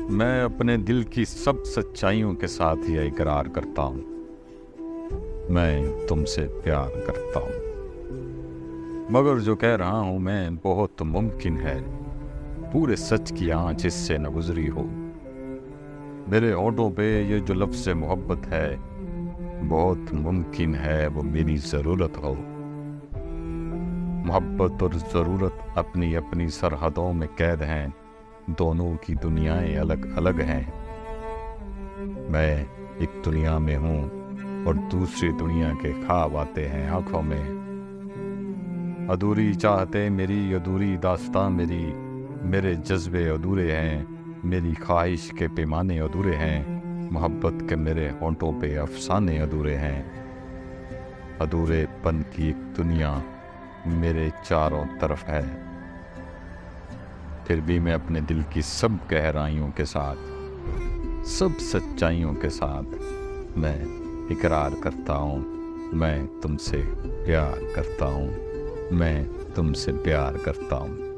मैं अपने दिल की सब सच्चाइयों के साथ यह इकरार करता हूँ, मैं तुमसे प्यार करता हूँ। मगर जो कह रहा हूँ मैं बहुत मुमकिन है पूरे सच की आँच इससे न गुजरी हो। मेरे होठों पे ये जो लफ्ज़ मोहब्बत है, बहुत मुमकिन है वो मेरी ज़रूरत हो। मोहब्बत और ज़रूरत अपनी अपनी सरहदों में कैद हैं, दोनों की दुनियाएं अलग अलग हैं। मैं एक दुनिया में हूँ और दूसरी दुनिया के ख्वाब आते हैं आँखों में। अधूरी चाहते मेरी, अधूरी दास्तां मेरी, मेरे जज्बे अधूरे हैं, मेरी ख्वाहिश के पैमाने अधूरे हैं, मोहब्बत के मेरे होंठों पे अफसाने अधूरे हैं। अधूरेपन की एक दुनिया मेरे चारों तरफ है, फिर भी मैं अपने दिल की सब गहराइयों के साथ, सब सच्चाइयों के साथ मैं इकरार करता हूँ, मैं तुमसे प्यार करता हूँ, मैं तुमसे प्यार करता हूँ।